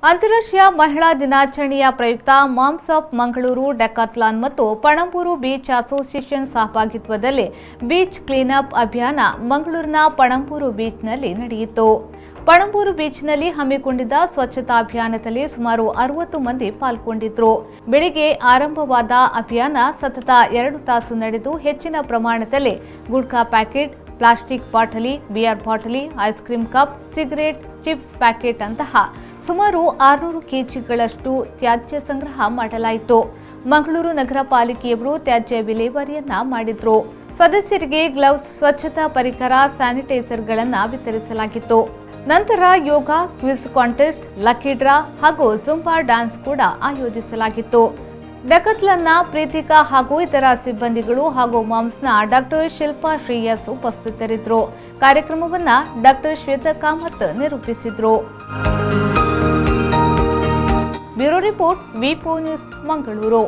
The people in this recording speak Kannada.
ಅಂತಾರಾಷ್ಟ್ರೀಯ ಮಹಿಳಾ ದಿನಾಚರಣೆಯ ಪ್ರಯುಕ್ತ ಮಾಮ್ಸ್ ಆಫ್ ಮಂಗಳೂರು, ಡೆಕಾಥ್ಲಾನ್ ಮತ್ತು ಪಣಂಬೂರು ಬೀಚ್ ಅಸೋಸಿಯೇಷನ್ ಸಹಭಾಗಿತ್ವದಲ್ಲಿ ಬೀಚ್ ಕ್ಲೀನ್ಅಪ್ ಅಭಿಯಾನ ಮಂಗಳೂರಿನ ಪಣಂಬೂರು ಬೀಚ್ನಲ್ಲಿ ನಡೆಯಿತು. ಪಣಂಬೂರು ಬೀಚ್ನಲ್ಲಿ ಹಮ್ಮಿಕೊಂಡಿದ್ದ ಸ್ವಚ್ಛತಾ ಅಭಿಯಾನದಲ್ಲಿ ಸುಮಾರು 60 ಮಂದಿ ಪಾಲ್ಗೊಂಡಿದ್ದರು. ಬೆಳಿಗ್ಗೆ ಆರಂಭವಾದ ಅಭಿಯಾನ ಸತತ 2 ತಾಸು ನಡೆದು ಹೆಚ್ಚಿನ ಪ್ರಮಾಣದಲ್ಲಿ ಗುಡ್ಕಾ ಪ್ಯಾಕೆಟ್, ಪ್ಲಾಸ್ಟಿಕ್ ಬಾಟಲಿ, ಬಿಯರ್ ಬಾಟಲಿ, ice cream cup, cigarette, chips packet ಅಂತಹ ಸುಮಾರು 600 ಕೆಜಿಗಳಷ್ಟು ತ್ಯಾಜ್ಯ ಸಂಗ್ರಹ ಮಾಡಲಾಯಿತು. ಮಂಗಳೂರು ನಗರ ಪಾಲಿಕೆಯವರು ತ್ಯಾಜ್ಯ ವಿಲೇವಾರಿಯನ್ನ ಮಾಡಿದ್ರು. ಸದಸ್ಯರಿಗೆ ಗ್ಲೌಸ್, ಸ್ವಚ್ಛತಾ ಪರಿಕರ, ಸ್ಯಾನಿಟೈಸರ್ಗಳನ್ನು ವಿತರಿಸಲಾಗಿತ್ತು. ನಂತರ ಯೋಗ, ಕ್ವಿಜ್ ಕಾಂಟೆಸ್ಟ್, ಲಕ್ಕಿ ಡ್ರಾ ಹಾಗೂ ಜುಂಬಾ ಡ್ಯಾನ್ಸ್ ಕೂಡ ಆಯೋಜಿಸಲಾಗಿತ್ತು. ಡೆಕಾಥ್ಲಾನ್ನ ಪ್ರೀತಿಕಾ ಹಾಗೂ ಇತರ ಸಿಬ್ಬಂದಿಗಳು ಹಾಗೂ ಮಾಮ್ಸ್ನ ಡಾಕ್ಟರ್ ಶಿಲ್ಪಾ ಶ್ರೇಯಸ್ ಉಪಸ್ಥಿತರಿದ್ದರು. ಕಾರ್ಯಕ್ರಮವನ್ನು ಡಾಕ್ಟರ್ ಶ್ವೇತಾ ಕಾಮತ್ ನಿರೂಪಿಸಿದರು. ಬ್ಯೂರೋ ರಿಪೋರ್ಟ್, ವಿ4 ನ್ಯೂಸ್, ಮಂಗಳೂರು.